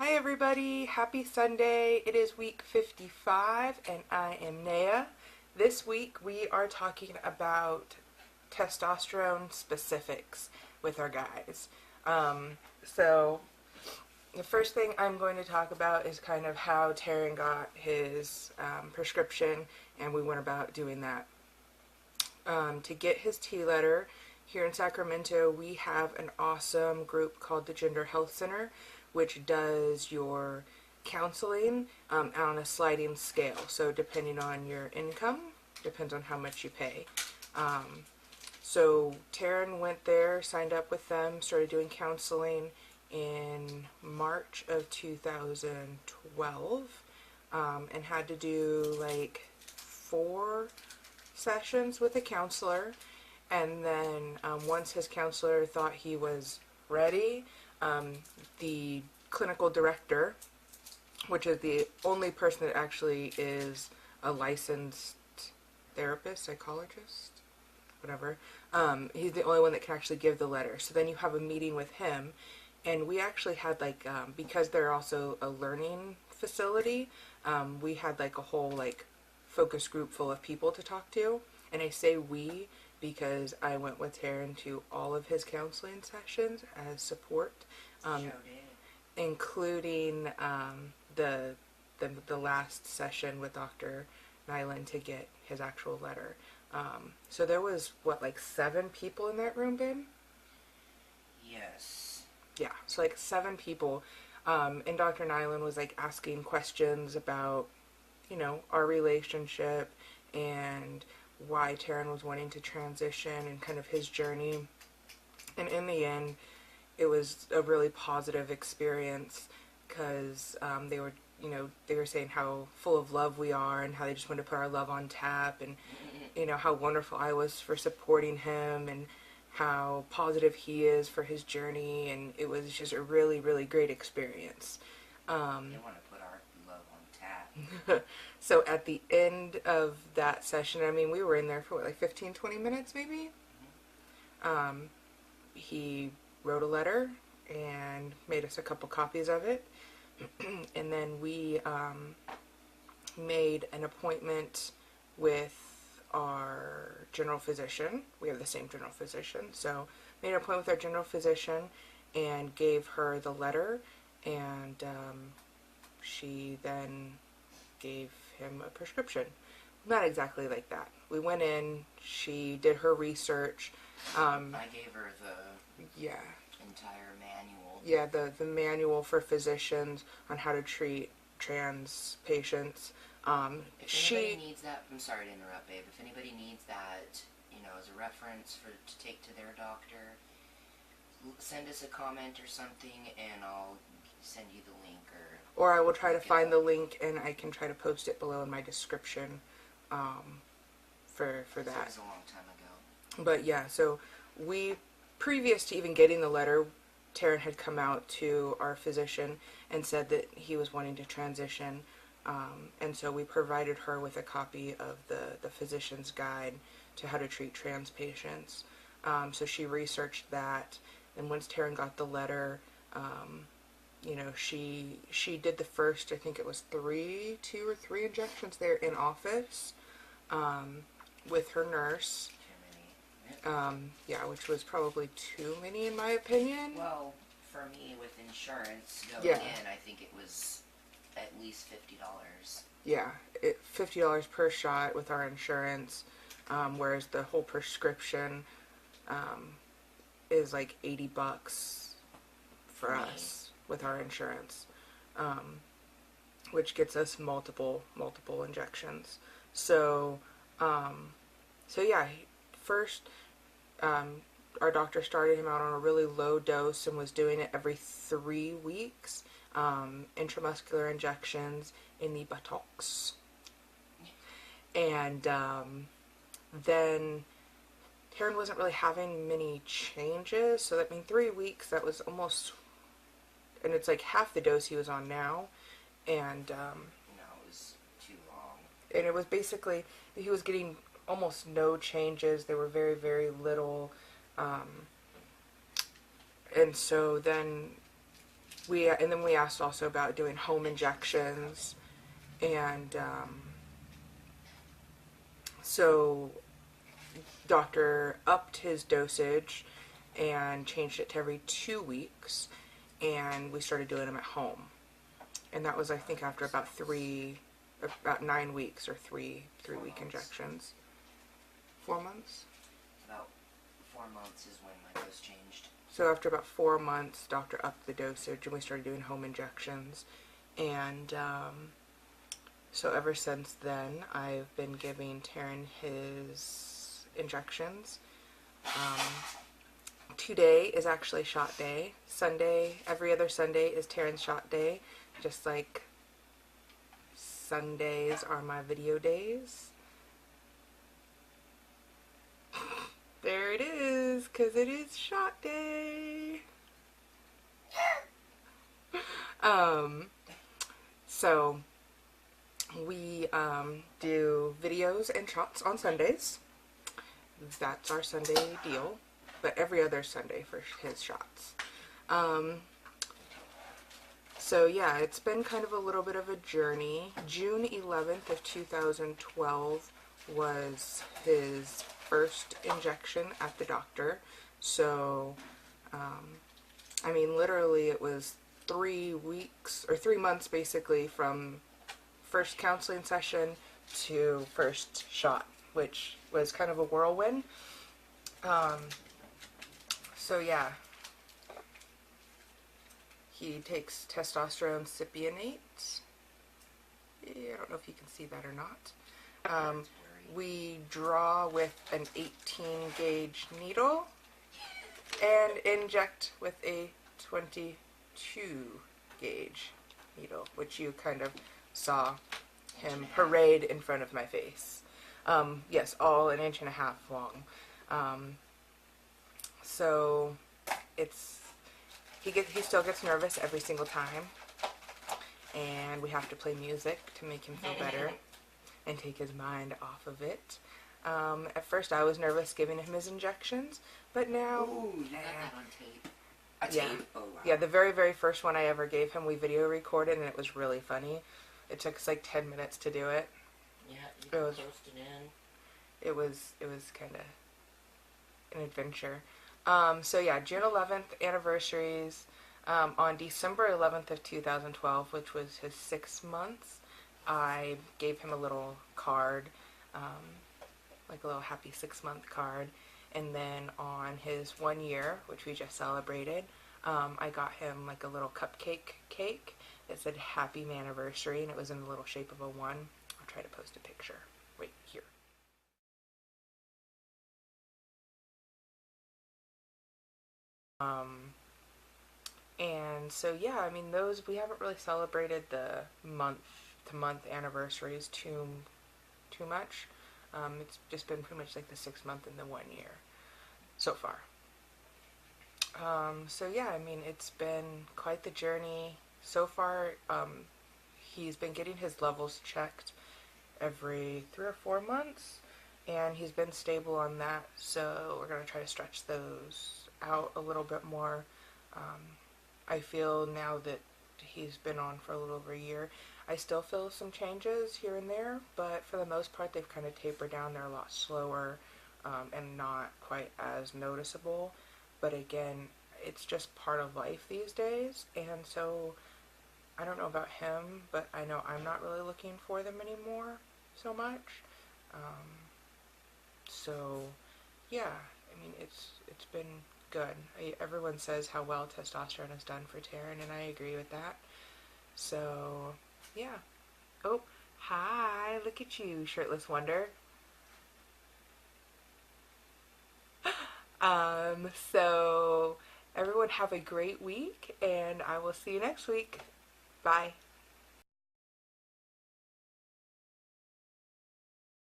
Hi everybody, happy Sunday. It is week 55 and I am Nayah. This week we are talking about testosterone specifics with our guys. So the first thing I'm going to talk about is kind of how Taryn got his prescription, and we went about doing that. To get his T letter here in Sacramento, we have an awesome group called the Gender Health Center, which does your counseling on a sliding scale. So depending on your income, depends on how much you pay. So Taryn went there, signed up with them, started doing counseling in March of 2012, and had to do like 4 sessions with a counselor. And then once his counselor thought he was ready, the clinical director, which is the only person that actually is a licensed therapist, psychologist, whatever, he's the only one that can actually give the letter. So then you have a meeting with him, and we actually had like, because they're also a learning facility, we had like a whole like focus group full of people to talk to. And I say we because I went with Taryn to all of his counseling sessions as support, including the last session with Dr. Nyland to get his actual letter. So there was, what, like 7 people in that room, Ben? Yes. Yeah, so like 7 people. And Dr. Nyland was like asking questions about, you know, our relationship and why Taryn was wanting to transition and kind of his journey. And in the end, it was a really positive experience because they were, you know, they were saying how full of love we are and how they just wanted to put our love on tap, and, you know, how wonderful I was for supporting him and how positive he is for his journey. And it was just a really, really great experience. They want to put our love on tap. So at the end of that session, I mean, we were in there for what, like 15, 20 minutes maybe? He wrote a letter and made us a couple copies of it. And then we made an appointment with our general physician. We have the same general physician. So made an appointment with our general physician and gave her the letter. And she then gave him a prescription. Not exactly like that. We went in, she did her research. I gave her the Yeah. entire manual. Yeah, the manual for physicians on how to treat trans patients. If anybody needs that, I'm sorry to interrupt, babe. If anybody needs that, you know, as a reference to take to their doctor, send us a comment or something, and I'll send you the link. Or I will try to find the link, and I can try to post it below in my description for that. That was a long time ago. But yeah, so we, previous to even getting the letter, Taryn had come out to our physician and said that he was wanting to transition. And so we provided her with a copy of the physician's guide to how to treat trans patients. So she researched that, and once Taryn got the letter, you know, she did the first, I think it was 2 or 3 injections there in office with her nurse. Too many. Yeah, which was probably too many in my opinion. Well, for me, with insurance going in, I think it was at least $50. Yeah, $50 per shot with our insurance, whereas the whole prescription is like $80 for us with our insurance, which gets us multiple injections. So yeah, first, our doctor started him out on a really low dose and was doing it every 3 weeks, intramuscular injections in the buttocks. And then Taryn wasn't really having many changes, so that means 3 weeks, that was almost, and it's like half the dose he was on now, and No, it was too long. And it was basically, he was getting almost no changes. They were very, very little. And so then and then we asked also about doing home injections, and so doctor upped his dosage and changed it to every 2 weeks, and we started doing them at home. And that was, I think, after about 9 weeks, or three-week injections. 4 months? About 4 months is when my dose changed. So after about 4 months, doctor upped the dosage and we started doing home injections. And so ever since then, I've been giving Taryn his injections. Today is actually shot day. Sunday, every other Sunday is Taryn's shot day. Just like Sundays are my video days. There it is, because it is shot day. So we do videos and shots on Sundays. That's our Sunday deal. But every other Sunday for his shots. So yeah, it's been kind of a little bit of a journey. June 11th of 2012 was his first injection at the doctor. So, I mean, literally it was 3 weeks, or 3 months basically, from first counseling session to first shot, which was kind of a whirlwind. So yeah, he takes testosterone cypionate. I don't know if you can see that or not. We draw with an 18 gauge needle and inject with a 22 gauge needle, which you kind of saw him parade in front of my face. Yes, all 1.5 inches long. So he still gets nervous every single time, and we have to play music to make him feel better and take his mind off of it. At first I was nervous giving him his injections, but now... Ooh, you got that on tape. Tape? Oh, wow. Yeah, the very, very first one I ever gave him, we video recorded, and it was really funny. It took us like 10 minutes to do it. Yeah, you can post it in. It was kind of an adventure. So yeah, June 11th anniversaries. On December 11th of 2012, which was his 6 months, I gave him a little card, like a little happy 6-month card. And then on his 1 year, which we just celebrated, I got him like a little cupcake cake that said happy anniversary, and it was in the little shape of a 1. I'll try to post a picture right here. And so yeah, I mean, those, we haven't really celebrated the month-to-month anniversaries too much. It's just been pretty much like the 6 month and the 1 year so far. So yeah, I mean, it's been quite the journey so far. He's been getting his levels checked every 3 or 4 months, and he's been stable on that, so we're going to try to stretch those out a little bit more. I feel now that he's been on for a little over a year, I still feel some changes here and there, but for the most part they've kind of tapered down. They're a lot slower and not quite as noticeable, but again, it's just part of life these days, and so I don't know about him, but I know I'm not really looking for them anymore so much. So yeah, I mean, it's been good. Everyone says how well testosterone has done for Taryn, and I agree with that. So yeah. Oh, hi, look at you, shirtless wonder. So everyone have a great week, and I will see you next week. Bye.